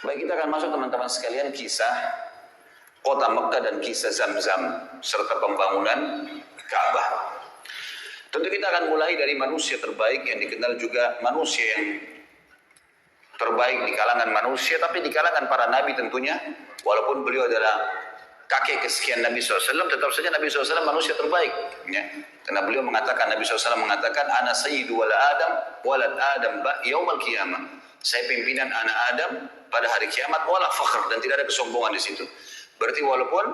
Baik, kita akan masuk teman-teman sekalian kisah kota Mekah dan kisah Zamzam serta pembangunan Ka'bah. Tentu kita akan mulai dari manusia terbaik yang dikenal juga manusia yang terbaik di kalangan manusia, tapi di kalangan para nabi tentunya. Walaupun beliau adalah kakek kesekian Nabi SAW, tetap saja Nabi SAW manusia terbaik. Ya. Karena beliau mengatakan, Nabi SAW mengatakan, Ana sayyidu walad Adam yaumal qiyamah. Saya pimpinan anak Adam pada hari kiamat, wala fakhr, dan tidak ada kesombongan di situ. Berarti walaupun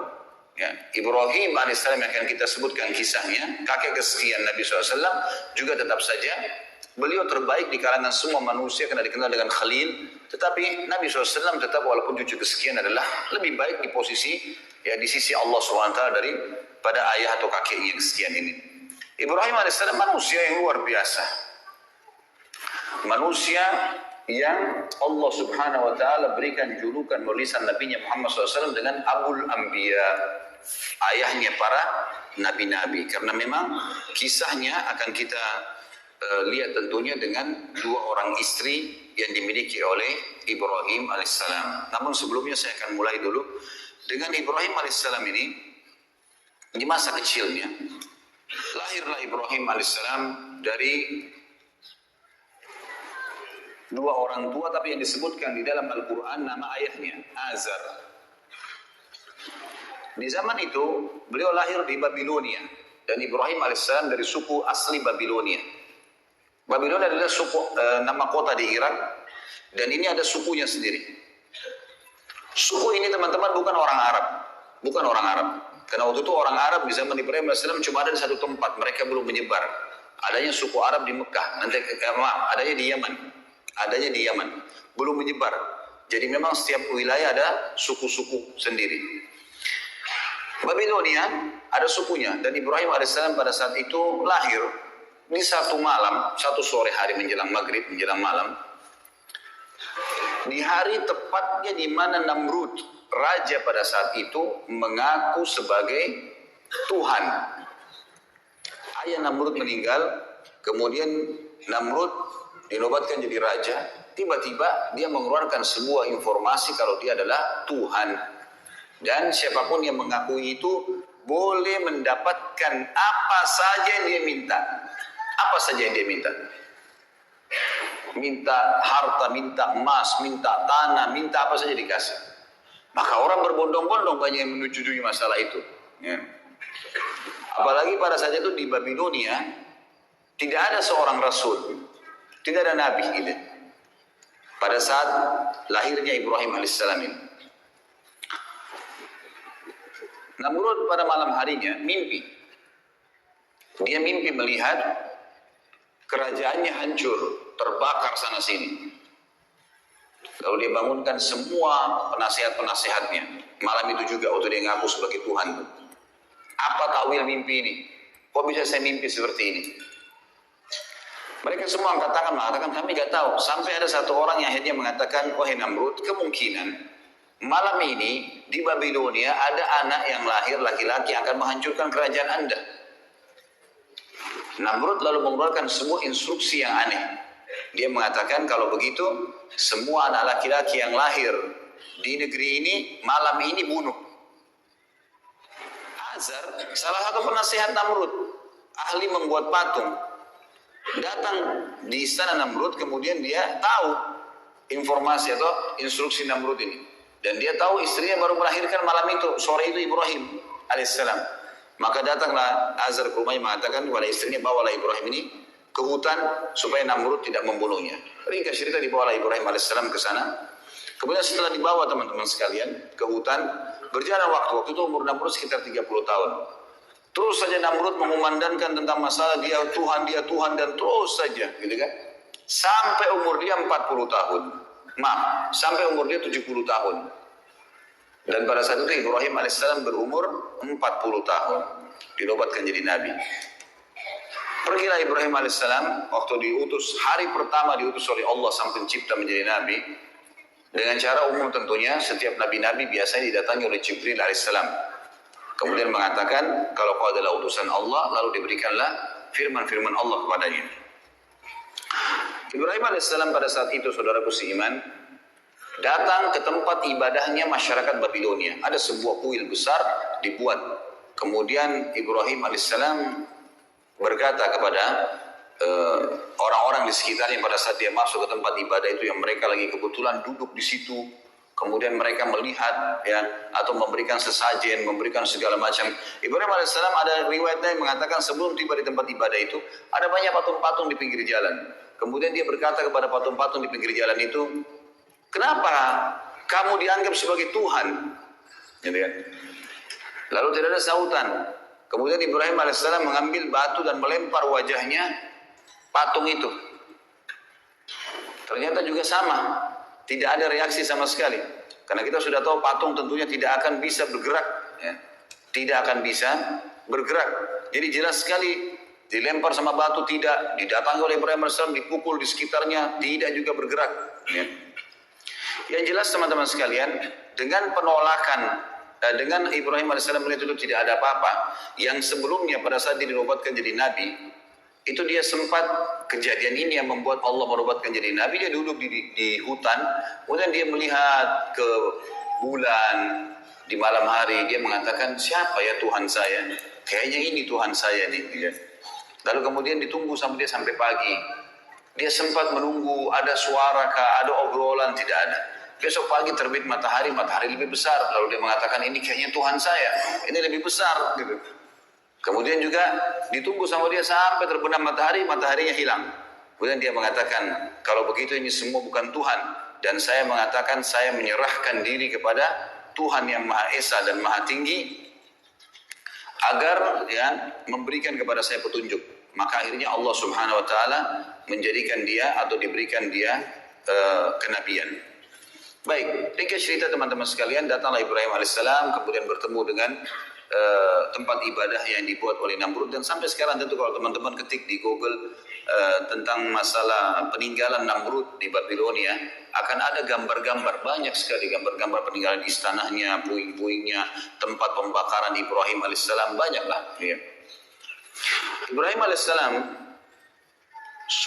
ya, Ibrahim alaihissalam yang akan kita sebutkan kisahnya, kakek kesekian Nabi SAW, juga tetap saja beliau terbaik di kalangan semua manusia karena dikenal dengan Khalil. Tetapi Nabi SAW tetap walaupun cucu kesekian adalah lebih baik di posisi ya di sisi Allah SWT daripada ayah atau kakeknya kesekian ini. Ibrahim alaihissalam manusia yang luar biasa, manusia yang Allah Subhanahu wa taala berikan julukan lisan nabinya Muhammad SAW dengan Abul Anbiya, ayahnya para nabi-nabi, karena memang kisahnya akan kita lihat tentunya dengan dua orang istri yang dimiliki oleh Ibrahim alaihissalam. Namun sebelumnya saya akan mulai dulu dengan Ibrahim alaihissalam ini. Di masa kecilnya lahirlah Ibrahim alaihissalam dari dua orang tua, tapi yang disebutkan di dalam Al-Quran nama ayahnya Azar. Di zaman itu beliau lahir di Babilonia, dan Ibrahim alaihissalam dari suku asli Babilonia. Babilonia adalah suku, nama kota di Irak, dan ini ada sukunya sendiri. Suku ini teman-teman bukan orang Arab, bukan orang Arab. Karena waktu itu orang Arab di zaman Ibrahim alaihissalam cuma ada di satu tempat, mereka belum menyebar. Adanya suku Arab di Mekah, adanya di Yaman. Adanya di Yaman, belum menyebar. Jadi memang setiap wilayah ada suku-suku sendiri. Babilonia ada sukunya, dan Ibrahim alaihissalam pada saat itu lahir di satu malam, satu sore hari menjelang maghrib, menjelang malam. Di hari tepatnya di mana Namrud, raja pada saat itu, mengaku sebagai Tuhan. Ayah Namrud meninggal, kemudian Namrud dinobatkan jadi raja. Tiba-tiba dia mengeluarkan sebuah informasi kalau dia adalah Tuhan, dan siapapun yang mengakui itu boleh mendapatkan apa saja yang dia minta. Apa saja yang dia minta. Minta harta, minta emas, minta tanah, minta apa saja dikasih. Maka orang berbondong-bondong banyak yang menyetujui masalah itu ya. Apalagi pada saat itu di Babilonia tidak ada seorang rasul, tidak ada nabi gitu. Pada saat lahirnya Ibrahim alaihissalam ini, Namrud pada malam harinya mimpi. Dia mimpi melihat kerajaannya hancur, terbakar sana sini. Lalu dia bangunkan semua penasihat-penasihatnya. Malam itu juga waktu dia ngaku sebagai Tuhan. Apa takwil mimpi ini? Kok bisa saya mimpi seperti ini? Mereka semua angkat tangan mengatakan kami gak tahu. Sampai ada satu orang yang akhirnya mengatakan, wahai Namrud, kemungkinan malam ini di Babilonia ada anak yang lahir laki-laki yang akan menghancurkan kerajaan Anda. Namrud lalu mengeluarkan sebuah instruksi yang aneh. Dia mengatakan kalau begitu semua anak laki-laki yang lahir di negeri ini malam ini bunuh. Azar, salah satu penasihat Namrud, ahli membuat patung, datang di istana Namrud, kemudian dia tahu informasi atau instruksi Namrud ini, dan dia tahu istrinya baru melahirkan malam itu, sore itu Ibrahim alaihissalam. Maka datanglah Azar ke rumahnya mengatakan kepada istrinya, bawalah Ibrahim ini ke hutan supaya Namrud tidak membunuhnya. Ringkas cerita, dibawalah Ibrahim alaihissalam ke sana. Kemudian setelah dibawa teman-teman sekalian ke hutan, berjalan waktu itu umur Namrud sekitar 30 tahun. Terus saja Namrud mengumandangkan tentang masalah dia Tuhan, dan terus saja gitu kan. Sampai umur dia 40 tahun. Sampai umur dia 70 tahun. Dan pada saat itu Ibrahim alaihissalam berumur 40 tahun. Dinobatkan jadi nabi. Pergilah Ibrahim alaihissalam waktu diutus, hari pertama diutus oleh Allah sang pencipta menjadi nabi. Dengan cara umum tentunya, setiap nabi-nabi biasanya didatangi oleh Jibril alaihissalam. Kemudian mengatakan, kalau kau adalah utusan Allah, lalu diberikanlah firman-firman Allah kepadanya. Ibrahim alaihissalam pada saat itu, saudaraku seiman, datang ke tempat ibadahnya masyarakat Babilonia. Ada sebuah kuil besar dibuat. Kemudian Ibrahim alaihissalam berkata kepada orang-orang di sekitarnya pada saat dia masuk ke tempat ibadah itu, yang mereka lagi kebetulan duduk di situ. Kemudian mereka melihat ya, atau memberikan sesajen, memberikan segala macam. Ibrahim alaihissalam ada riwayatnya yang mengatakan sebelum tiba di tempat ibadah itu ada banyak patung-patung di pinggir jalan. Kemudian dia berkata kepada patung-patung di pinggir jalan itu, kenapa kamu dianggap sebagai Tuhan? Gitu kan? Lalu tidak ada sautan. Kemudian Ibrahim alaihissalam mengambil batu dan melempar wajahnya patung itu. Ternyata juga sama. Tidak ada reaksi sama sekali. Karena kita sudah tahu patung tentunya tidak akan bisa bergerak. Ya. Tidak akan bisa bergerak. Jadi jelas sekali dilempar sama batu tidak. Didatangi oleh Ibrahim AS, dipukul di sekitarnya, tidak juga bergerak. Ya. Yang jelas teman-teman sekalian, dengan penolakan, dengan Ibrahim AS melihat itu tidak ada apa-apa. Yang sebelumnya pada saat dia dinobatkan jadi Nabi, itu dia sempat kejadian ini yang membuat Allah merobatkan jadi Nabi. Dia duduk di hutan, kemudian dia melihat ke bulan di malam hari. Dia mengatakan, siapa ya Tuhan saya? Kayaknya ini Tuhan saya nih. Lalu kemudian ditunggu sampai pagi. Dia sempat menunggu ada suara kah, ada obrolan, tidak ada. Besok pagi terbit matahari lebih besar. Lalu dia mengatakan, ini kayaknya Tuhan saya, ini lebih besar gitu. Kemudian juga ditunggu sama dia sampai terbenam matahari, mataharinya hilang. Kemudian dia mengatakan, kalau begitu ini semua bukan Tuhan. Dan saya mengatakan, saya menyerahkan diri kepada Tuhan yang Maha Esa dan Maha Tinggi, agar ya memberikan kepada saya petunjuk. Maka akhirnya Allah Subhanahu Wa Taala menjadikan dia atau diberikan dia kenabian. Baik, ringkas cerita teman-teman sekalian, datanglah Ibrahim alaihissalam, kemudian bertemu dengan tempat ibadah yang dibuat oleh Namrud. Dan sampai sekarang tentu kalau teman-teman ketik di Google tentang masalah peninggalan Namrud di Babilonia, akan ada gambar-gambar, banyak sekali gambar-gambar peninggalan istananya, puing-puingnya, tempat pembakaran Ibrahim alaihissalam, banyaklah. Ya. Ibrahim alaihissalam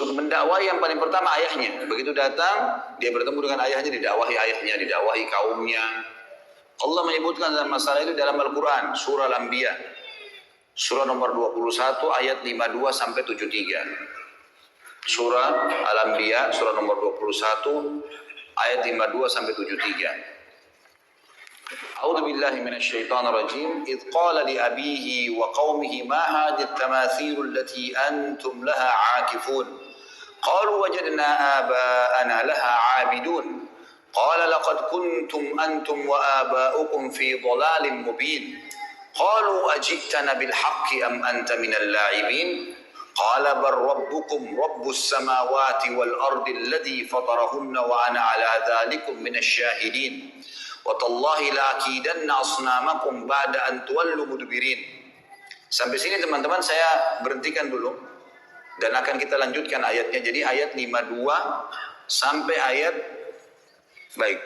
mendakwai yang paling pertama ayahnya. Begitu datang, dia bertemu dengan ayahnya, didakwahi ayahnya, didakwahi kaumnya. Allah menyebutkan dalam masalah itu dalam Al-Quran, surah Al-Anbiya, surah nomor 21 ayat 52 sampai 73. Surah Al-Anbiya, surah nomor 21 ayat 52 sampai 73. A'udzu billahi minasyaitonir rajim. Idz qala li abihi wa qaumihi ma hadhihi at-tamathil allati antum laha 'akifun. Qalu wajadna aba'ana laha 'abidun. قال لقد كنتم أنتم وآباؤكم في ضلال مبين قالوا أجئتنا بالحق أم أنت من اللاعبين قال بل ربكم رب السماوات والأرض الذي فطرهن وأنا على ذلك من الشاهدين وتالله لأكيدن أصنامكم بعد أن تولوا مدبرين. Sampai sini teman-teman saya berhentikan dulu dan akan kita lanjutkan ayatnya. Jadi ayat 52 sampai ayat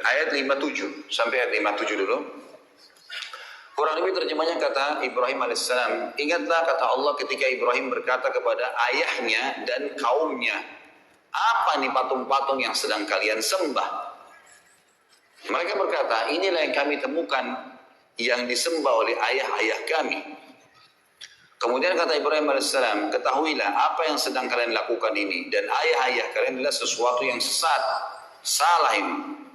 ayat 57 sampai ayat 57 dulu. Kurang lebih terjemahnya kata Ibrahim alaihissalam, ingatlah kata Allah ketika Ibrahim berkata kepada ayahnya dan kaumnya, apa nih patung-patung yang sedang kalian sembah? Mereka berkata, inilah yang kami temukan yang disembah oleh ayah-ayah kami. Kemudian kata Ibrahim alaihissalam, ketahuilah apa yang sedang kalian lakukan ini dan ayah-ayah kalian adalah sesuatu yang sesat, salah ini.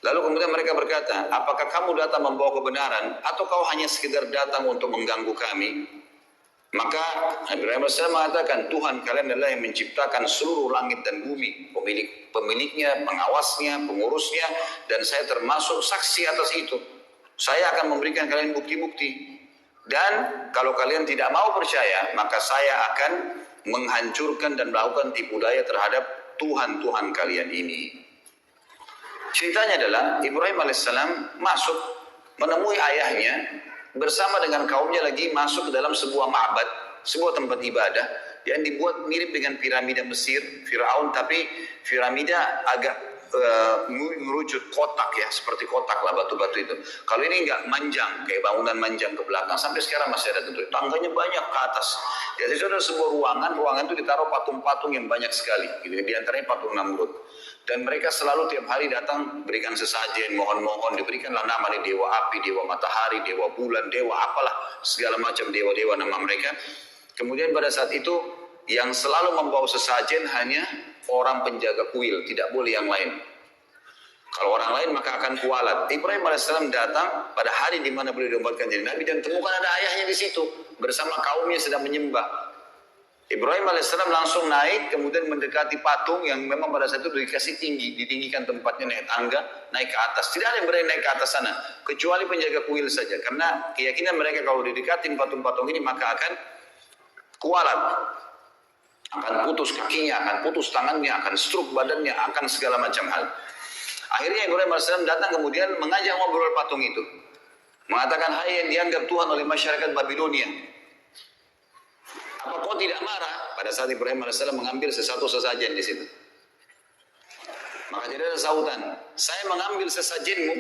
Lalu kemudian mereka berkata, apakah kamu datang membawa kebenaran atau kau hanya sekedar datang untuk mengganggu kami? Maka Ibrahim AS mengatakan, Tuhan kalian adalah yang menciptakan seluruh langit dan bumi, pemiliknya, pengawasnya, pengurusnya, dan saya termasuk saksi atas itu. Saya akan memberikan kalian bukti-bukti. Dan kalau kalian tidak mau percaya, maka saya akan menghancurkan dan melakukan tipu daya terhadap Tuhan-Tuhan kalian ini. Ceritanya adalah Ibrahim alaihissalam masuk menemui ayahnya bersama dengan kaumnya lagi masuk ke dalam sebuah ma'bad, sebuah tempat ibadah yang dibuat mirip dengan piramida Mesir, Firaun, tapi piramida agak mengerucut kotak ya, seperti kotak lah batu-batu itu. Kalau ini enggak manjang, kayak bangunan manjang ke belakang, sampai sekarang masih ada tentu. Tangganya banyak ke atas. Jadi itu ada sebuah ruangan itu ditaruh patung-patung yang banyak sekali. Gitu. Di antaranya patung Namrud. Dan mereka selalu tiap hari datang berikan sesajen, mohon-mohon, diberikanlah nama nih dewa api, dewa matahari, dewa bulan, dewa apalah, segala macam dewa-dewa nama mereka. Kemudian pada saat itu yang selalu membawa sesajen hanya orang penjaga kuil, tidak boleh yang lain. Kalau orang lain maka akan kualat. Ibrahim AS datang pada hari di mana beliau dinobatkan jadi Nabi dan temukan ada ayahnya di situ bersama kaumnya sedang menyembah. Ibrahim AS langsung naik, kemudian mendekati patung yang memang pada saat itu dikasih tinggi, ditinggikan tempatnya, naik tangga, naik ke atas. Tidak ada yang berani naik ke atas sana, kecuali penjaga kuil saja. Karena keyakinan mereka kalau didekatin patung-patung ini maka akan kualat. Akan putus kakinya, akan putus tangannya, akan stroke badannya, akan segala macam hal. Akhirnya Ibrahim AS datang kemudian mengajak ngobrol patung itu. Mengatakan, hai yang dianggap Tuhan oleh masyarakat Babilonia. Apa kau tidak marah? Pada saat Ibrahim AS mengambil sesuatu sesajen di situ. Maka tidak ada sautan. Saya mengambil sesajenmu.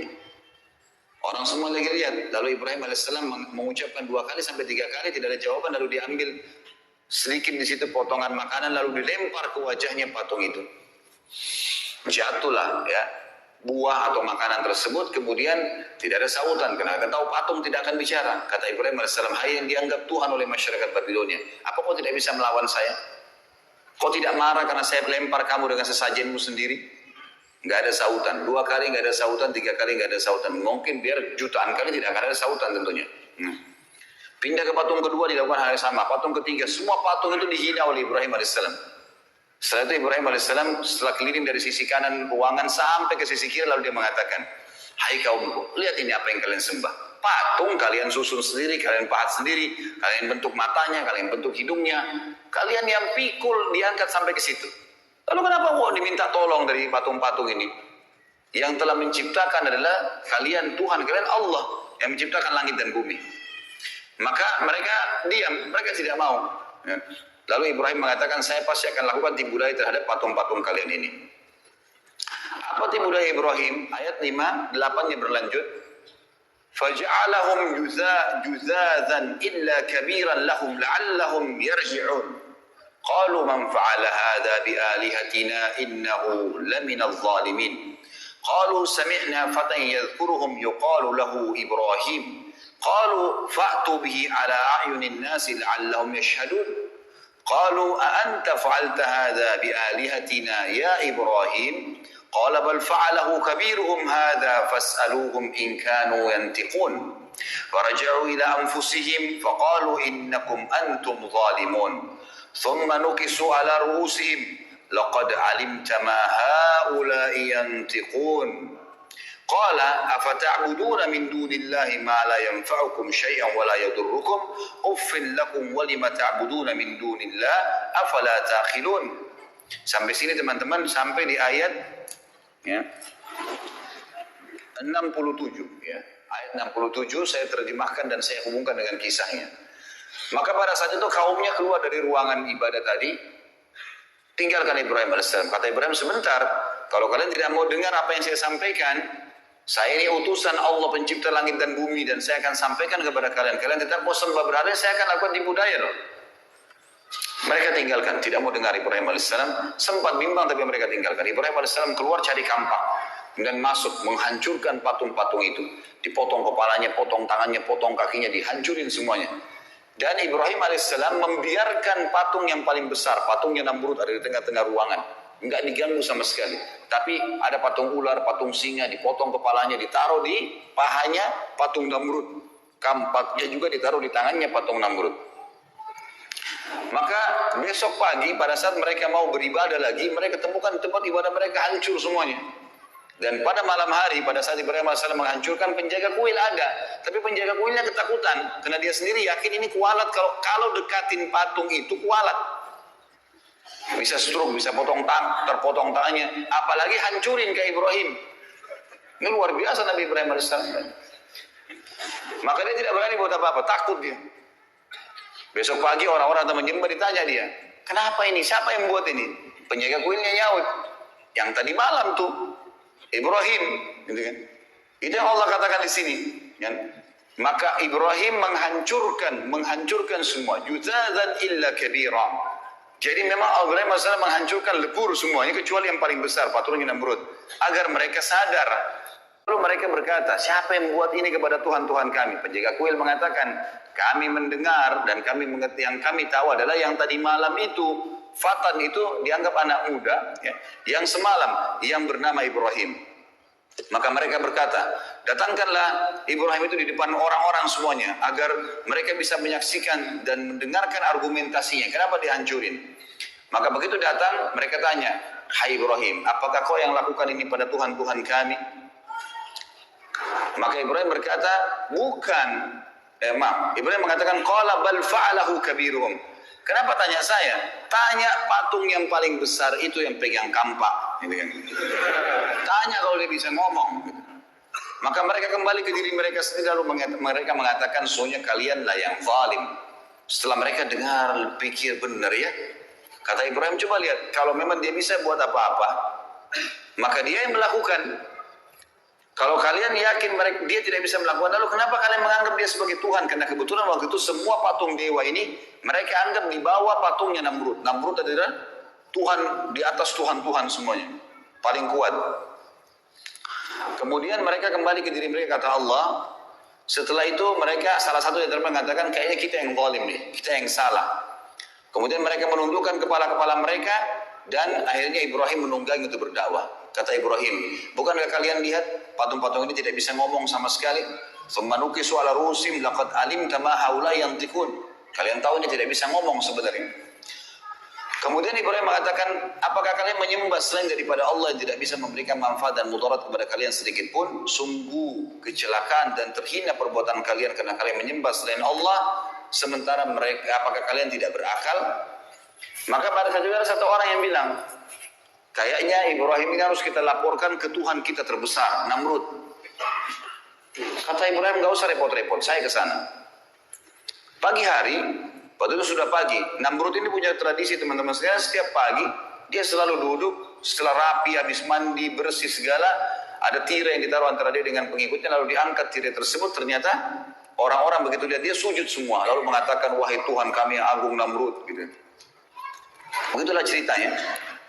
Orang semua lagi lihat. Lalu Ibrahim AS mengucapkan 2 kali sampai 3 kali tidak ada jawaban. Lalu diambil sedikit di situ potongan makanan lalu dilempar ke wajahnya patung itu. Jatuhlah ya buah atau makanan tersebut, kemudian tidak ada sautan karena kita tahu patung tidak akan bicara. Kata Ibrahim AS, hai yang dianggap Tuhan oleh masyarakat Babilonia, apa kau tidak bisa melawan saya? Kau tidak marah karena saya lempar kamu dengan sesajenmu sendiri? Nggak ada sautan. 2 kali nggak ada sautan, 3 kali nggak ada sautan. Mungkin biar jutaan kali tidak akan ada sautan tentunya. Pindah ke patung kedua dilakukan hal yang sama. Patung ketiga, semua patung itu dihina oleh Ibrahim AS. Setelah itu Ibrahim AS setelah keliling dari sisi kanan ruangan sampai ke sisi kiri lalu dia mengatakan, hai kaumku, lihat ini apa yang kalian sembah. Patung kalian susun sendiri, kalian pahat sendiri, kalian bentuk matanya, kalian bentuk hidungnya, kalian yang pikul diangkat sampai ke situ. Lalu kenapa kok diminta tolong dari patung-patung ini? Yang telah menciptakan adalah kalian Tuhan, kalian Allah yang menciptakan langit dan bumi. Maka mereka diam, mereka tidak mau. Ya. Lalu Ibrahim mengatakan, saya pasti akan lakukan tipu daya terhadap patung-patung kalian ini. Apa tipu daya Ibrahim? Ayat 5, 8-nya berlanjut. فَجَعَلَهُمْ جُذَاذًا إِلَّا كَبِيرًا لَهُمْ لَعَلَّهُمْ يَرْجِعُونَ قَالُوا مَنْ فَعَلَ هَذَا بِآلِهَتِنَا إِنَّهُ لَمِنَ الظَّالِمِينَ قَالُوا سَمِعْنَا فَتًى يَذْكُرُهُمْ يُقَالُ لَهُ إِبْرَاهِيمُ قَالُوا فَأْتُوا بِهِ عَلَى أَعْيُنِ النَّاسِ لَعَلَّهُمْ يَشْهَدُونَ قالوا أأنت فعلت هذا بآلهتنا يا إبراهيم قال بل فعله كبيرهم هذا فاسألوهم إن كانوا ينطقون فرجعوا إلى أنفسهم فقالوا إنكم أنتم ظالمون ثم نكسوا على رؤوسهم لقد علمت ما هؤلاء ينطقون قال أفتعبدون من دون الله ما لا ينفعكم شيئا ولا يضركم أف لكم ولم تعبدون من دون الله أفلا تعقلون. Sampai sini teman-teman, sampai di ayat ya 67 ya. Ayat 67 saya terjemahkan dan saya hubungkan dengan kisahnya. Maka pada saat itu kaumnya keluar dari ruangan ibadah tadi, tinggalkan Ibrahim AS. Kata Ibrahim, sebentar, kalau kalian tidak mau dengar apa yang saya sampaikan, saya ini utusan Allah pencipta langit dan bumi dan saya akan sampaikan kepada kalian. Kalian tetap mau sembah berhala, saya akan lakukan tipu daya loh. Mereka tinggalkan, tidak mau dengar Ibrahim AS. Sempat bimbang tapi mereka tinggalkan. Ibrahim AS keluar cari kampak dan masuk menghancurkan patung-patung itu. Dipotong kepalanya, potong tangannya, potong kakinya, dihancurin semuanya. Dan Ibrahim AS membiarkan patung yang paling besar, patungnya Namrud ada di tengah-tengah ruangan. Enggak diganggu sama sekali. Tapi ada patung ular, patung singa, dipotong kepalanya, ditaruh di pahanya patung Namrud. Kampaknya juga ditaruh di tangannya patung Namrud. Maka besok pagi pada saat mereka mau beribadah lagi, mereka temukan tempat ibadah mereka hancur semuanya. Dan pada malam hari, pada saat Ibrahim AS menghancurkan, penjaga kuil ada. Tapi penjaga kuilnya ketakutan. Karena dia sendiri yakin ini kualat, kalau dekatin patung itu kualat. Bisa stroke, bisa terpotong tangannya, apalagi hancurin ke Ibrahim. Ini luar biasa Nabi Ibrahim AS. Maka dia tidak berani buat apa-apa, takut dia. Besok pagi orang-orang atau menyembah ditanya dia, kenapa ini? Siapa yang buat ini? Penjaga kuilnya nyaut. Yang tadi malam tuh Ibrahim, gitu kan? Itu yang Allah katakan di sini. Kan? Maka Ibrahim menghancurkan semua. Juzadzan illa kabira. Jadi memang Ibrahim AS menghancurkan lebur semuanya kecuali yang paling besar, patung Namrud, agar mereka sadar. Lalu mereka berkata, siapa yang membuat ini kepada Tuhan-Tuhan kami? Penjaga kuil mengatakan, kami mendengar dan kami mengerti, yang kami tahu adalah yang tadi malam itu, Fatan itu dianggap anak muda, ya, yang semalam, yang bernama Ibrahim. Maka mereka berkata, datangkanlah Ibrahim itu di depan orang-orang semuanya, agar mereka bisa menyaksikan dan mendengarkan argumentasinya, kenapa dihancurin. Maka begitu datang, mereka tanya, hai Ibrahim, apakah kau yang lakukan ini pada Tuhan-Tuhan kami? Maka Ibrahim berkata, bukan. Ibrahim mengatakan, qala bal fa'alahu kabiruhum. Kenapa tanya saya? Tanya patung yang paling besar itu yang pegang kampak. Tanya kalau dia bisa ngomong. Maka mereka kembali ke diri mereka sendiri, lalu mereka mengatakan, sesungguhnya kalianlah yang zalim. Setelah mereka dengar, pikir benar ya. Kata Ibrahim, coba lihat, kalau memang dia bisa buat apa-apa, maka dia yang melakukan. Kalau kalian yakin dia tidak bisa melakukan, lalu kenapa kalian menganggap dia sebagai Tuhan? Karena kebetulan waktu itu semua patung dewa ini, mereka anggap di bawah patungnya Namrud. Namrud adalah Tuhan, di atas Tuhan-Tuhan semuanya. Paling kuat. Kemudian mereka kembali ke diri mereka, kata Allah. Setelah itu mereka, salah satu yang mengatakan, kayaknya kita yang zalim nih, kita yang salah. Kemudian mereka menundukkan kepala-kepala mereka, dan akhirnya Ibrahim menunggangi untuk berdakwah. Kata Ibrahim, bukankah kalian lihat patung-patung ini tidak bisa ngomong sama sekali? Semanuki suala rusim laqad alimta ma haula yantiqun. Kalian tahu ini tidak bisa ngomong sebenarnya. Kemudian Ibrahim mengatakan, apakah kalian menyembah selain daripada Allah yang tidak bisa memberikan manfaat dan mudarat kepada kalian sedikit pun? Sungguh kecelakaan dan terhina perbuatan kalian karena kalian menyembah selain Allah, sementara mereka, apakah kalian tidak berakal? Maka pada saat itu ada satu orang yang bilang, kayaknya Ibrahim ini harus kita laporkan ke Tuhan kita terbesar, Namrud. Kata Ibrahim, gak usah repot-repot, saya ke sana. Pagi hari, waktu itu sudah pagi, Namrud ini punya tradisi teman-teman sekalian, setiap pagi dia selalu duduk, setelah rapi, habis mandi, bersih segala, ada tirai yang ditaruh antara dia dengan pengikutnya, lalu diangkat tirai tersebut, ternyata orang-orang begitu lihat dia sujud semua, lalu mengatakan, wahai Tuhan kami yang agung Namrud, gitu. Begitulah ceritanya.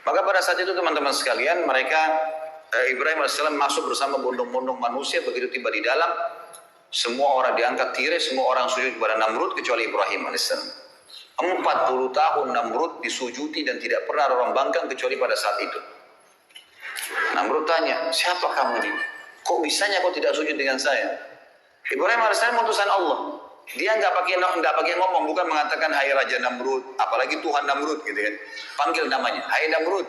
Maka pada saat itu teman-teman sekalian, Ibrahim AS masuk bersama bondong-bondong manusia, begitu tiba di dalam, semua orang diangkat tirai, semua orang sujud kepada Namrud kecuali Ibrahim AS. 40 tahun Namrud disujuti dan tidak pernah orang bangkang kecuali pada saat itu. Namrud tanya, siapa kamu ini? Kok bisanya kau tidak sujud dengan saya? Ibrahim AS utusan Allah. Dia nggak pakai ngomong, bukan mengatakan hai Raja Namrud, apalagi Tuhan Namrud gitu kan. Panggil namanya, hai Namrud.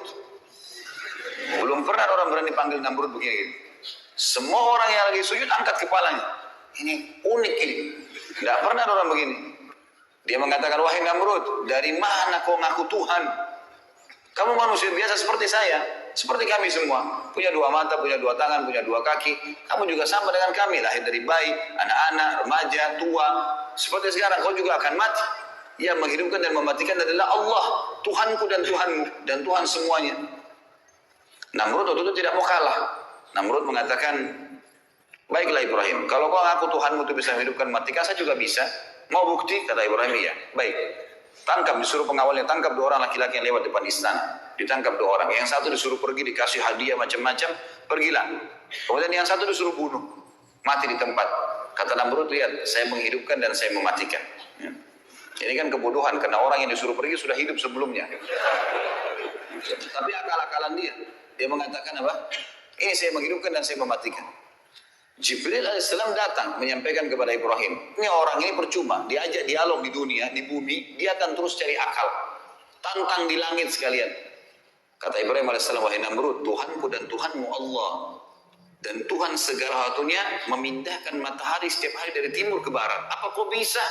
Belum pernah orang berani panggil Namrud begini. Semua orang yang lagi sujud angkat kepalanya. Ini unik ini. Nggak pernah orang begini. Dia mengatakan, wahai Namrud, dari mana kau ngaku Tuhan? Kamu manusia biasa seperti saya, seperti kami semua. Punya dua mata, punya dua tangan, punya dua kaki. Kamu juga sama dengan kami, lahir dari bayi, anak-anak, remaja, tua. Seperti sekarang, kau juga akan mati. Yang menghidupkan dan mematikan adalah Allah, Tuhanku dan Tuhanmu, dan Tuhan semuanya. Namrud waktu itu tidak mau kalah. Namrud mengatakan, baiklah Ibrahim, kalau kau ngaku Tuhanmu itu bisa menghidupkan, matikan, saya juga bisa. Mau bukti? Kata Ibrahim, iya. Baik. Tangkap, disuruh pengawalnya, tangkap 2 orang laki-laki yang lewat depan istana. Ditangkap 2 orang. Yang satu disuruh pergi, dikasih hadiah macam-macam, pergilah. Kemudian yang satu disuruh bunuh, mati di tempat. Kata Namrud, lihat, saya menghidupkan dan saya mematikan. Ya. Ini kan kebodohan, karena orang yang disuruh pergi sudah hidup sebelumnya. Tapi akal-akalan dia. Dia mengatakan apa? Ini saya menghidupkan dan saya mematikan. Jibril alaihissalam datang menyampaikan kepada Ibrahim, ini orang ini percuma, diajak dialog di dunia, di bumi, dia akan terus cari akal, tantang di langit sekalian. Kata Ibrahim alaihissalam, wahai Namrud, Tuhanku dan Tuhanmu Allah, dan Tuhan segala satunya memindahkan matahari setiap hari dari timur ke barat. Apa kau bisa?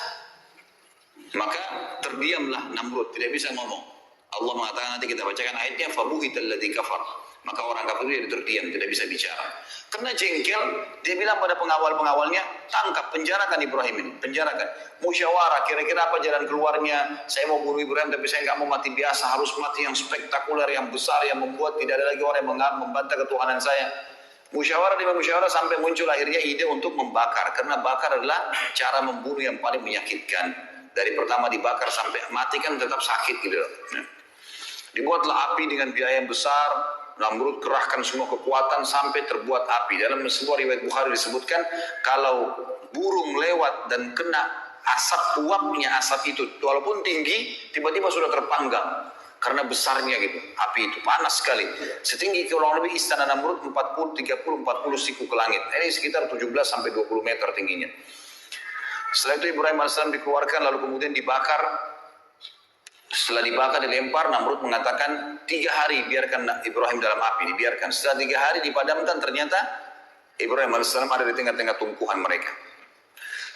Maka terdiamlah Namrud, tidak bisa ngomong. Allah mengatakan, nanti kita bacakan ayatnya, fabuhital ladzi kafar. Maka orang kafir itu terdiam, tidak bisa bicara. Karena jengkel, dia bilang pada pengawal-pengawalnya, tangkap, penjarakan Ibrahim ini, penjarakan. Musyawarah, kira-kira apa jalan keluarnya? Saya mau bunuh Ibrahim, tapi saya nggak mau mati biasa, harus mati yang spektakuler, yang besar, yang membuat tidak ada lagi orang yang membantah ketuhanan saya. Musyawarah demi musyawarah sampai muncul akhirnya ide untuk membakar, karena bakar adalah cara membunuh yang paling menyakitkan. Dari pertama dibakar sampai mati kan tetap sakit gitu. Dibuatlah api dengan biaya yang besar. Namrud kerahkan semua kekuatan sampai terbuat api. Dalam sebuah riwayat Bukhari disebutkan, kalau burung lewat dan kena asap, uapnya asap itu, walaupun tinggi, tiba-tiba sudah terpanggang. Karena besarnya gitu, api itu panas sekali. Setinggi kurang lebih istana Namrud 30-40 siku ke langit. Ini sekitar 17-20 meter tingginya. Setelah itu Ibrahim AS dikeluarkan lalu kemudian dibakar. Setelah dibakar, dilempar, Namrud mengatakan 3 hari biarkan Ibrahim dalam api, dibiarkan. Setelah 3 hari dipadamkan, ternyata Ibrahim AS ada di tengah-tengah tumpuhan mereka.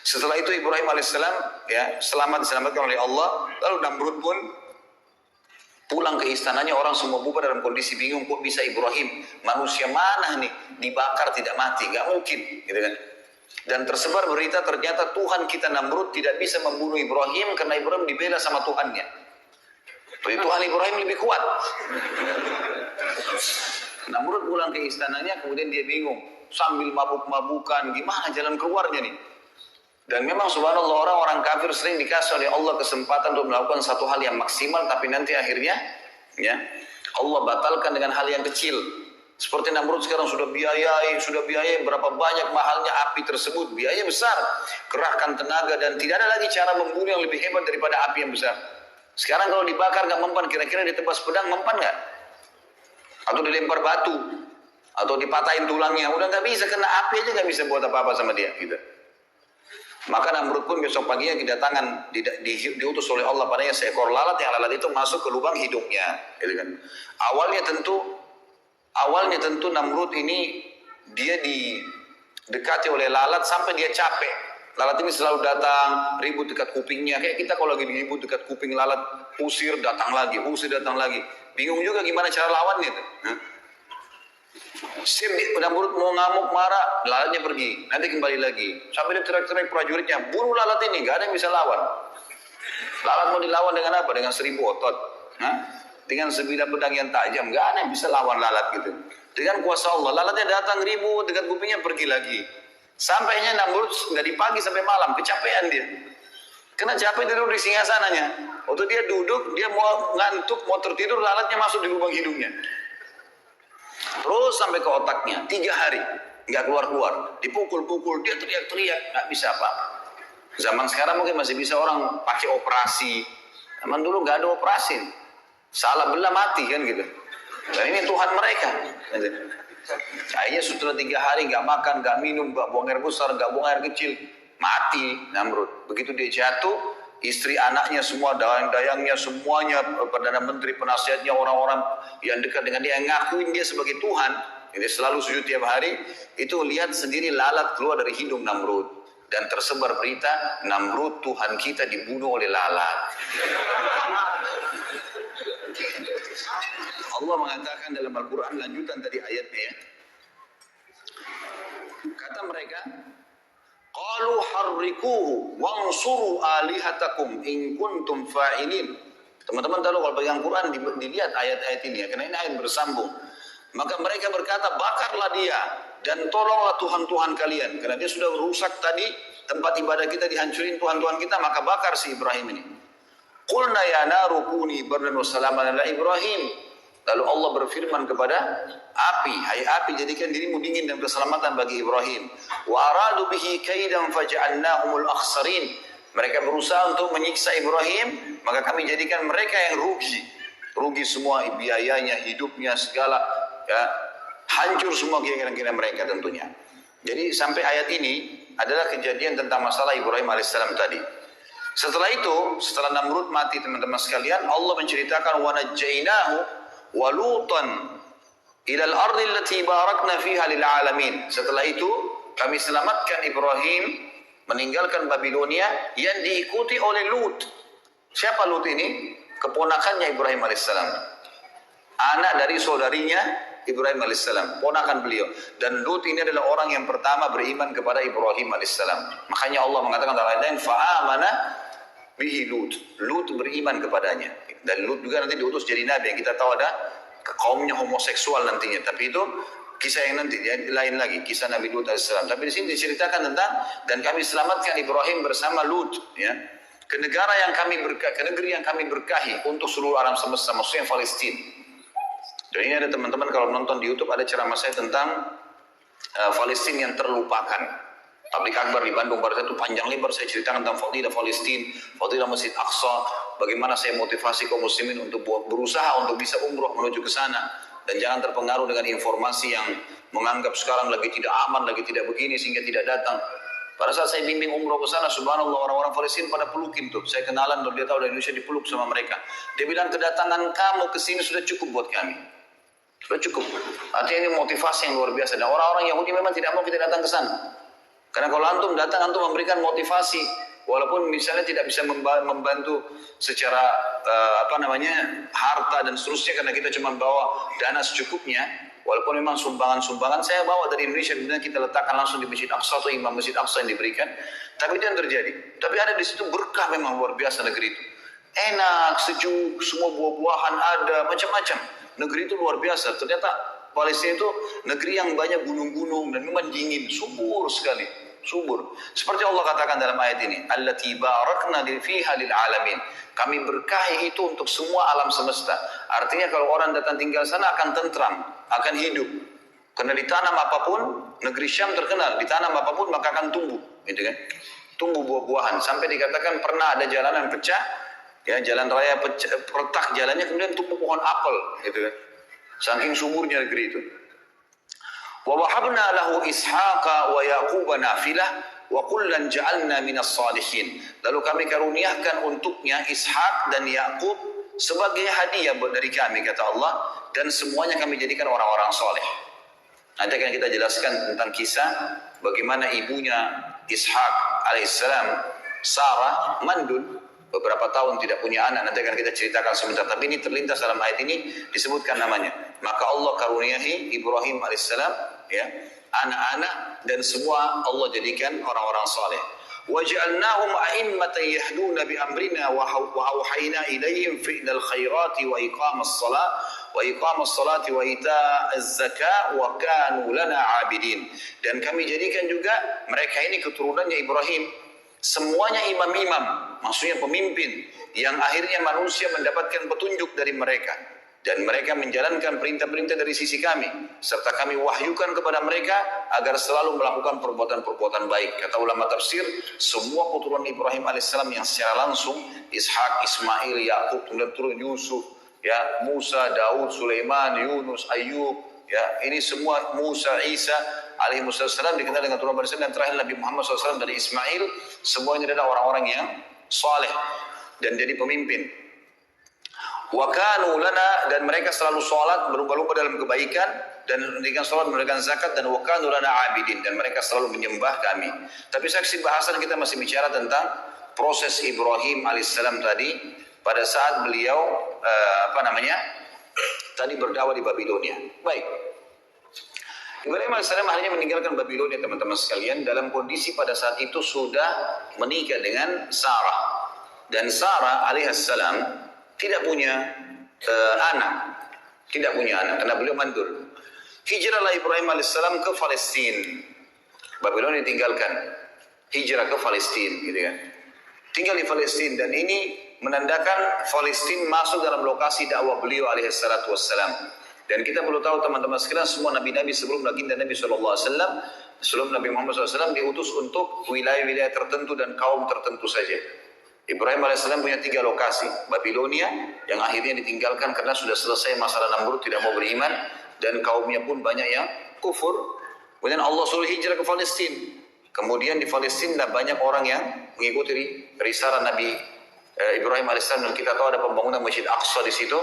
Setelah itu Ibrahim AS diselamatkan oleh Allah. Lalu Namrud pun pulang ke istananya, orang semua bubar dalam kondisi bingung, kok bisa Ibrahim, manusia mana nih, dibakar tidak mati, gak mungkin, gitu kan. Dan tersebar berita ternyata Tuhan kita Namrud tidak bisa membunuh Ibrahim karena Ibrahim dibela sama Tuhannya. Jadi Tuhan Ibrahim lebih kuat. Namrud pulang ke istananya, kemudian dia bingung, sambil mabuk-mabukan, gimana jalan keluarnya nih. Dan memang subhanallah, orang-orang kafir sering dikasih oleh Allah kesempatan untuk melakukan satu hal yang maksimal, tapi nanti akhirnya ya Allah batalkan dengan hal yang kecil. Seperti Namrud sekarang sudah biayai berapa banyak mahalnya api tersebut, biaya besar, kerahkan tenaga, dan tidak ada lagi cara membunuh yang lebih hebat daripada api yang besar. Sekarang kalau dibakar nggak mempan, kira-kira ditebas pedang mempan nggak? Atau dilempar batu, atau dipatahin tulangnya, udah nggak bisa, kena api aja nggak bisa buat apa-apa sama dia, gitu. Maka Namrud pun besok paginya kedatangan, diutus oleh Allah padanya seekor lalat, yang lalat itu masuk ke lubang hidungnya, gitu kan. Awalnya tentu Namrud ini dia didekati oleh lalat sampai dia capek. Lalat ini selalu datang, ribut dekat kupingnya. Kayak kita kalau lagi ribut dekat kuping lalat, usir datang lagi. Bingung juga gimana cara lawannya tuh. Namrud mau ngamuk, marah, lalatnya pergi, nanti kembali lagi. Sampai dia teriak-teriak prajuritnya, bunuh lalat ini, gak ada yang bisa lawan. Lalat mau dilawan dengan apa? Dengan 1000 otot. Dengan 9 pedang yang tajam, gak ada yang bisa lawan lalat gitu. Dengan kuasa Allah, lalatnya datang, ribut dekat kupingnya, pergi lagi. Sampainya Namrud dari pagi sampai malam, kecapean dia. Kena capek tidur di singgasananya. Waktu dia duduk, dia mau ngantuk, mau tertidur, lalatnya masuk di lubang hidungnya. Terus sampai ke otaknya, 3 hari, nggak keluar-keluar. Dipukul-pukul, dia teriak-teriak, nggak bisa apa-apa. Zaman sekarang mungkin masih bisa orang pakai operasi. Zaman dulu nggak ada operasi. Salah belah mati kan gitu. Dan ini Tuhan mereka. Akhirnya setelah 3 hari nggak makan, nggak minum, nggak buang air besar, nggak buang air kecil, mati Namrud. Begitu dia jatuh, istri anaknya semua, dayang-dayangnya semuanya, perdana menteri, penasihatnya, orang-orang yang dekat dengan dia, ngakuin dia sebagai Tuhan. Dia selalu sujud tiap hari. Itu lihat sendiri lalat keluar dari hidung Namrud. Dan tersebar berita, Namrud Tuhan kita dibunuh oleh lalat. Allah mengatakan dalam Al-Quran, lanjutan tadi ayatnya ya. Kata mereka, qalu harrikuhu wansuru alihatakum in kuntum fa'ilin. Teman-teman tahu kalau pegang Quran dilihat ayat-ayat ini ya, karena ini ayat bersambung. Maka mereka berkata, bakarlah dia dan tolonglah Tuhan-Tuhan kalian, karena dia sudah rusak tadi tempat ibadah kita, dihancurin Tuhan-Tuhan kita, maka bakar si Ibrahim ini. Qulna ya naru kuni bardan wa salaman ala Ibrahim. Lalu Allah berfirman kepada api, hai api, jadikan dirimu dingin dan keselamatan bagi Ibrahim. Wa aradu bihi kaidan faj'alnahumul akhsarin. Mereka berusaha untuk menyiksa Ibrahim, maka kami jadikan mereka yang rugi semua biayanya, hidupnya, segala ya, hancur semua kira-kira mereka tentunya. Jadi sampai ayat ini adalah kejadian tentang masalah Ibrahim alaihissalam tadi. Setelah itu, setelah Namrud mati teman-teman sekalian, Allah menceritakan wa najjainahu wa lutan ilal ardi allati barakna fiha lil alamin. Setelah itu kami selamatkan Ibrahim meninggalkan Babilonia yang diikuti oleh Lut. Siapa Lut ini? Keponakannya Ibrahim alaihissalam, anak dari saudarinya Ibrahim alaihissalam, ponakan beliau. Dan Lut ini adalah orang yang pertama beriman kepada Ibrahim alaihissalam. Makanya Allah mengatakan dalam ayat lain, fa'amana bihi Lut. Lut beriman kepadanya. Dan Lut juga nanti diutus jadi nabi, yang kita tahu ada kaumnya homoseksual nantinya. Tapi itu kisah yang nanti lain lagi, kisah Nabi Lut alaihissalam. Tapi di sini diceritakan tentang dan kami selamatkan Ibrahim bersama Lut. Ya, ke negara yang kami berkahi, ke negeri yang kami berkahi untuk seluruh alam semesta, maksudnya Palestina. Dan ini ada teman-teman kalau nonton di YouTube ada ceramah saya tentang Palestina yang terlupakan. Tablik Akbar di Bandung pada saat itu panjang lebar saya ceritakan tentang fadilah Palestina, fadilah Masjid Aqsa, bagaimana saya motivasi kaum muslimin untuk berusaha untuk bisa umroh menuju ke sana dan jangan terpengaruh dengan informasi yang menganggap sekarang lagi tidak aman, lagi tidak begini sehingga tidak datang. Pada saat saya bimbing umroh ke sana, subhanallah orang-orang Palestina pada pelukin tuh. Saya kenalan, dia tahu dari Indonesia dipeluk sama mereka. Dia bilang kedatangan kamu ke sini sudah cukup buat kami. Sudah cukup. Artinya ini motivasi yang luar biasa. Dan orang-orang Yahudi memang tidak mau kita datang ke sana. Karena kalau antum datang, antum memberikan motivasi, walaupun misalnya tidak bisa membantu secara harta dan seterusnya, karena kita cuma bawa dana secukupnya. Walaupun memang sumbangan-sumbangan saya bawa dari Indonesia, kemudian kita letakkan langsung di Masjid Aqsa atau imam Masjid Aqsa yang diberikan. Tapi itu yang terjadi. Tapi ada di situ berkah memang luar biasa negeri itu. Enak, sejuk, semua buah-buahan ada, macam-macam. Negeri itu luar biasa. Ternyata Palestina itu negeri yang banyak gunung-gunung dan memang dingin, subur sekali, subur. Seperti Allah katakan dalam ayat ini, allati barakna fiha lil alamin. Kami berkahi itu untuk semua alam semesta. Artinya kalau orang datang tinggal sana akan tentram, akan hidup. Karena ditanam apapun, negeri Syam terkenal, ditanam apapun maka akan tumbuh, gitu kan? Tumbuh buah-buahan sampai dikatakan pernah ada jalanan pecah, ya jalan raya pecah, retak jalannya kemudian tumbuh pohon apel, gitu kan? Saking suburnya negeri itu. Wa wahabna lahu Ishaqa wa Yaquba nafilah wa kullan ja'alna minas salihin. Lalu kami karuniakan untuknya Ishak dan Yaqub sebagai hadiah dari kami, kata Allah, dan semuanya kami jadikan orang-orang soleh. Nanti akan kita jelaskan tentang kisah bagaimana ibunya Ishak alaihissalam, Sarah, mandul beberapa tahun tidak punya anak. Nanti akan kita ceritakan sebentar. Tapi ini terlintas dalam ayat ini disebutkan namanya. Maka Allah karuniahi Ibrahim alaihissalam, ya, anak-anak dan semua Allah jadikan orang-orang saleh. Waj'alnahum a'immatan yahduna bi amrina wa auhayna ilaihim fi'lal khairati wa iqamas salati wa ita'az zakah wa kanu lana 'abidin. Dan kami jadikan juga mereka ini keturunannya Ibrahim semuanya imam-imam, maksudnya pemimpin yang akhirnya manusia mendapatkan petunjuk dari mereka dan mereka menjalankan perintah-perintah dari sisi kami serta kami wahyukan kepada mereka agar selalu melakukan perbuatan-perbuatan baik. Kata ulama tafsir, semua keturunan Ibrahim alaihissalam yang secara langsung Ishak, Ismail, Yakub, kemudian turun Yusuf, ya, Musa, Daud, Sulaiman, Yunus, Ayub, ya, ini semua Musa, Isa alaihi wassalam dikenal dengan turun barisan, dan terakhir Nabi Muhammad SAW dari Ismail, semua ini adalah orang-orang yang saleh dan jadi pemimpin. Wa kanu lana, dan mereka selalu salat, berlomba-lomba dalam kebaikan dan menunaikan salat, menunaikan zakat, dan wa kanu lana abidin, dan mereka selalu menyembah kami. Tapi saksi bahasan kita masih bicara tentang proses Ibrahim alaihissalam tadi pada saat beliau tadi berdakwah di Babilonia. Baik. Ibrahim AS akhirnya meninggalkan Babilonia, teman-teman sekalian, dalam kondisi pada saat itu sudah menikah dengan Sarah. Dan Sarah alaihissalam tidak punya anak. Tidak punya anak, karena beliau mandul. Hijrahlah Ibrahim alaihissalam ke Palestina. Babilonia ditinggalkan. Hijrah ke Palestina, gitu kan. Tinggal di Palestina, dan ini menandakan Palestina masuk dalam lokasi dakwah beliau alaihissalatu wassalam. Dan kita perlu tahu teman-teman sekalian, semua nabi-nabi sebelum baginda Nabi SAW, sebelum Nabi Muhammad SAW diutus untuk wilayah-wilayah tertentu dan kaum tertentu saja. Ibrahim AS punya 3 lokasi. Babilonia yang akhirnya ditinggalkan karena sudah selesai masalah Namrud, tidak mau beriman, dan kaumnya pun banyak yang kufur. Kemudian Allah suruh hijrah ke Palestina. Kemudian di Palestina banyak orang yang mengikuti risalah Nabi Ibrahim AS, dan kita tahu ada pembangunan Masjid Aqsa di situ.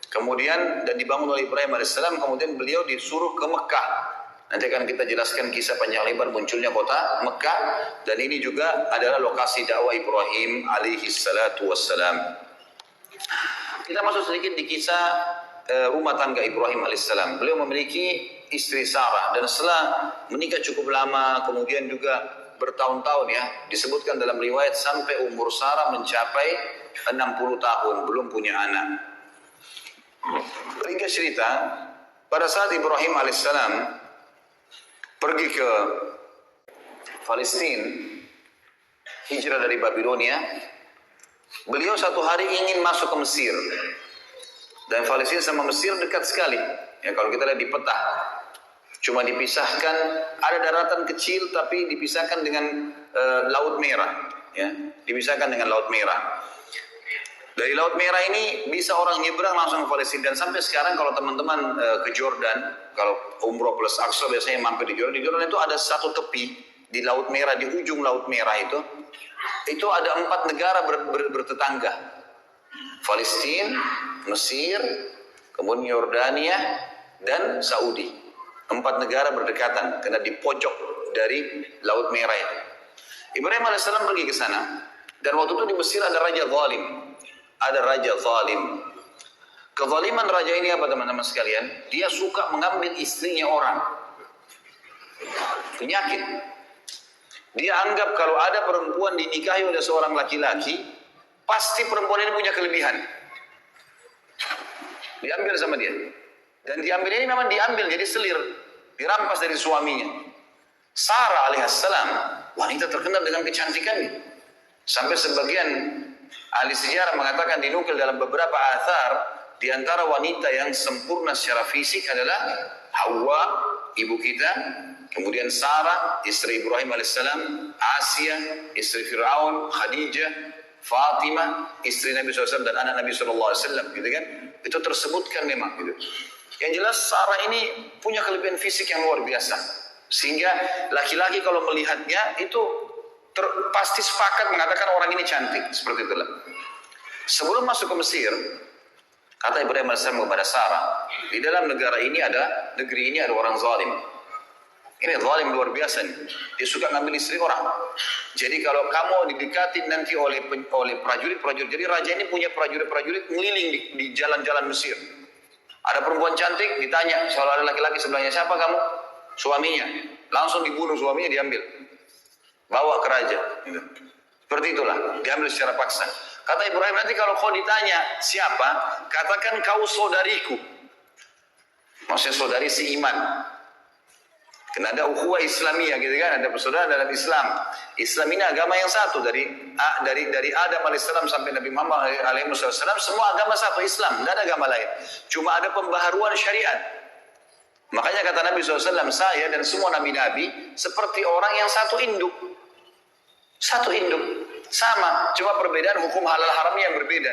Kemudian dan dibangun oleh Ibrahim AS, kemudian beliau disuruh ke Mekah. Nanti akan kita jelaskan kisah panjang lebar munculnya kota Mekah, dan ini juga adalah lokasi dakwah Ibrahim alaihi salatu wassalam. Kita masuk sedikit di kisah rumah tangga Ibrahim alaihissalam. Beliau memiliki istri Sarah, dan setelah menikah cukup lama, kemudian juga bertahun-tahun, ya, disebutkan dalam riwayat sampai umur Sarah mencapai 60 tahun belum punya anak. Ringkas cerita, pada saat Ibrahim alaihissalam pergi ke Palestina, hijrah dari Babilonia, Beliau satu hari ingin masuk ke Mesir. Dan Palestina sama Mesir dekat sekali. Ya, kalau kita lihat di peta. Cuma dipisahkan, ada daratan kecil tapi dipisahkan dengan Laut Merah. Ya, dipisahkan dengan Laut Merah. Dari Laut Merah ini bisa orang nyebrang langsung ke Palestina. Dan sampai sekarang kalau teman-teman ke Jordan, kalau umroh plus Aqsa biasanya mampir di Jordan. Di Jordan itu ada satu tepi di Laut Merah, di ujung Laut Merah itu ada 4 negara bertetangga. Palestina, Mesir, kemudian Yordania, dan Saudi. 4 negara berdekatan karena di pojok dari Laut Merah itu. Ibrahim AS pergi ke sana, dan waktu itu di Mesir ada raja zalim. Ada raja zalim. Kezaliman raja ini apa teman-teman sekalian? Dia suka mengambil istrinya orang. Penyakit. Dia anggap kalau ada perempuan dinikahi oleh seorang laki-laki, pasti perempuan ini punya kelebihan. Diambil sama dia. Dan diambil ini memang diambil jadi selir. Dirampas dari suaminya. Sarah alaihissalam, wanita terkenal dengan kecantikannya. Sampai sebagian ahli sejarah mengatakan dinukil dalam beberapa athar, di antara wanita yang sempurna secara fisik adalah Hawa, ibu kita, kemudian Sarah, istri Ibrahim alaihissalam, Asia, istri Fir'aun, Khadijah, Fatimah, istri Nabi SAW dan anak Nabi SAW, gitu kan? Itu tersebutkan memang, gitu. Yang jelas Sarah ini punya kelebihan fisik yang luar biasa, sehingga laki-laki kalau melihatnya itu pasti sepakat mengatakan orang ini cantik, seperti itulah. Sebelum masuk ke Mesir, kata Ibrahim AS kepada Sarah, di dalam negeri ini ada orang zalim. Ini zalim luar biasa nih. Dia suka ngambil istri orang. Jadi kalau kamu didekati nanti oleh prajurit-prajurit, jadi raja ini punya prajurit-prajurit ngeliling di jalan-jalan Mesir. Ada perempuan cantik, ditanya, kalau ada laki-laki sebelahnya, siapa kamu? Suaminya. Langsung dibunuh suaminya, diambil. Bawa ke raja. Gitu. Seperti itulah, diambil secara paksa. Kata Ibrahim, nanti kalau kau ditanya siapa, katakan kau saudariku. Maksudnya saudari si iman. Karena ada ukhuwah Islamiyah, gitu kan, ada persaudaraan dalam Islam. Islam ini agama yang satu dari Adam alaihissalam sampai Nabi Muhammad alaihissalam, semua agama satu, Islam, tidak ada agama lain. Cuma ada pembaharuan syariat. Makanya kata Nabi SAW, saya dan semua nabi-nabi seperti orang yang satu induk. Satu induk, sama, cuma perbedaan hukum halal haramnya yang berbeda.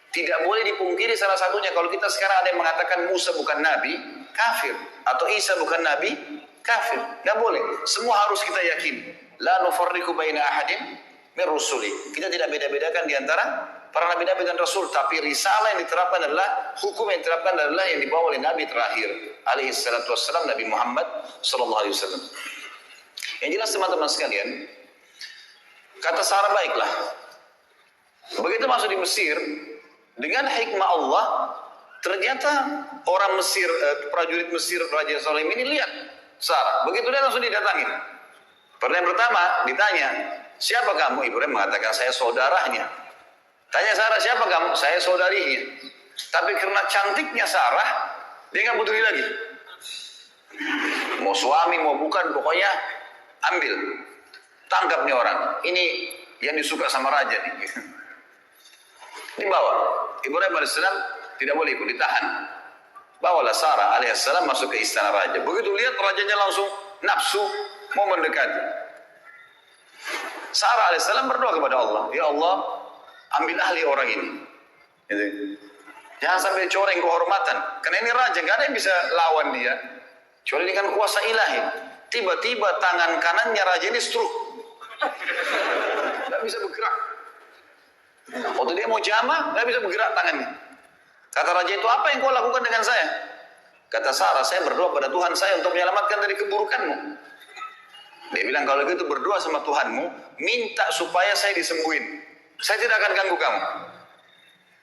Tidak boleh dipungkiri salah satunya. Kalau kita sekarang ada yang mengatakan Musa bukan nabi, kafir. Atau Isa bukan nabi, kafir. Tidak boleh. Semua harus kita yakini. La nufarriqu baina ahadin min rusuli. Kita tidak beda-bedakan di antara para nabi-nabi dan rasul, tapi risalah yang diterapkan adalah, hukum yang diterapkan adalah yang dibawa oleh nabi terakhir alaihi salatu wassalam, Nabi Muhammad sallallahu alaihi wasallam. Yang jelas teman-teman sekalian, kata Sarah, baiklah. Begitu masuk di Mesir, dengan hikmah Allah, ternyata orang Mesir, prajurit Mesir, Raja Salim ini lihat Sarah. Begitu dia langsung didatangin. Pertanyaan pertama ditanya, siapa kamu? Ibrahim mengatakan, saya saudaranya. Tanya Sarah, siapa kamu? Saya saudarinya. Tapi karena cantiknya Sarah, dia nggak butuh lagi. Mau suami, mau bukan, pokoknya ambil. Tangkap nih orang. Ini yang disuka sama raja nih. Dibawa. Ibrahim AS tidak boleh ikut, ditahan. Bawalah Sarah alaihissalam masuk ke istana raja. Begitu lihat rajanya langsung nafsu mau mendekati. Sarah alaihissalam berdoa kepada Allah, ya Allah, ambil ahli orang ini. Gitu. Jangan sampai coreng kehormatan. Karena ini raja, gak ada yang bisa lawan dia. Kecuali dengan kuasa ilahi. Tiba-tiba tangan kanannya raja ini stroke. Gak bisa bergerak. Waktu dia mau jamah, gak bisa bergerak tangannya. Kata raja itu, apa yang kau lakukan dengan saya? Kata Sarah, saya berdoa pada Tuhan saya untuk menyelamatkan dari keburukanmu. Dia bilang, kalau gitu berdoa sama Tuhanmu, minta supaya saya disembuhin. Saya tidak akan ganggu kamu.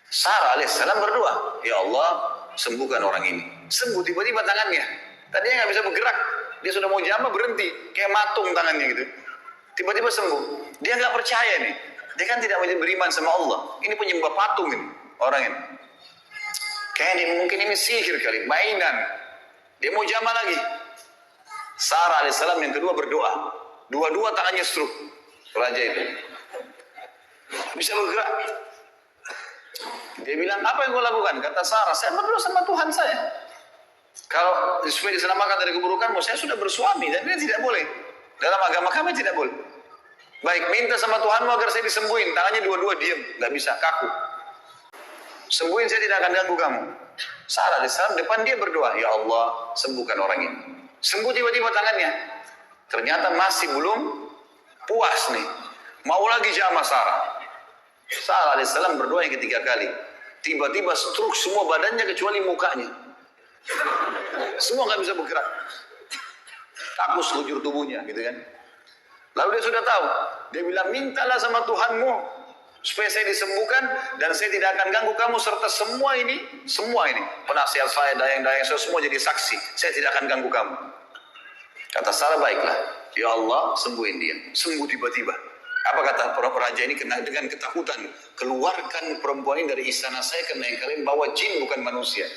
Sarah alaihissalam berdoa, ya Allah, sembuhkan orang ini. Sembuh tiba-tiba tangannya. Tadinya nggak bisa bergerak. Dia sudah mau jamah berhenti, kayak matung tangannya gitu. Tiba-tiba sembuh. Dia nggak percaya nih. Dia kan tidak beriman sama Allah. Ini penyembah patung ini, orang ini. Kayaknya mungkin ini sihir kali, mainan. Dia mau jamah lagi. Sarah alaihissalam yang kedua berdoa. Dua-dua tangannya stroke. Raja itu. Bisa bergerak. Dia bilang, apa yang kau lakukan? Kata Sarah, saya berdoa sama Tuhan saya. Kalau supaya diselamatkan dari keburukanmu, saya sudah bersuami dan dia tidak boleh. Dalam agama kami tidak boleh. Baik, minta sama Tuhanmu agar saya disembuhin. Tangannya dua-dua diam, nggak bisa, kaku. Sembuhin, saya tidak akan ganggu kamu. Sarah alaihissalam depan dia berdoa, ya Allah, sembuhkan orang ini. Sembuh tiba-tiba tangannya. Ternyata masih belum puas nih. Mau lagi jamaah Sarah. Sarah alaihissalam berdoa yang ketiga kali. Tiba-tiba stroke semua badannya kecuali mukanya. Semua nggak bisa bergerak. Kaku sekujur tubuhnya, gitu kan. Lalu dia sudah tahu. Dia bilang, mintalah sama Tuhanmu supaya saya disembuhkan dan saya tidak akan ganggu kamu serta semua ini penasihat saya, dayang-dayang saya semua jadi saksi. Saya tidak akan ganggu kamu. Kata Sarah, baiklah. Ya Allah, sembuhin dia. Sembuh tiba-tiba. Apa kata raja ini dengan ketakutan? Keluarkan perempuan ini dari istana saya karena yang kalian bawa jin bukan manusia.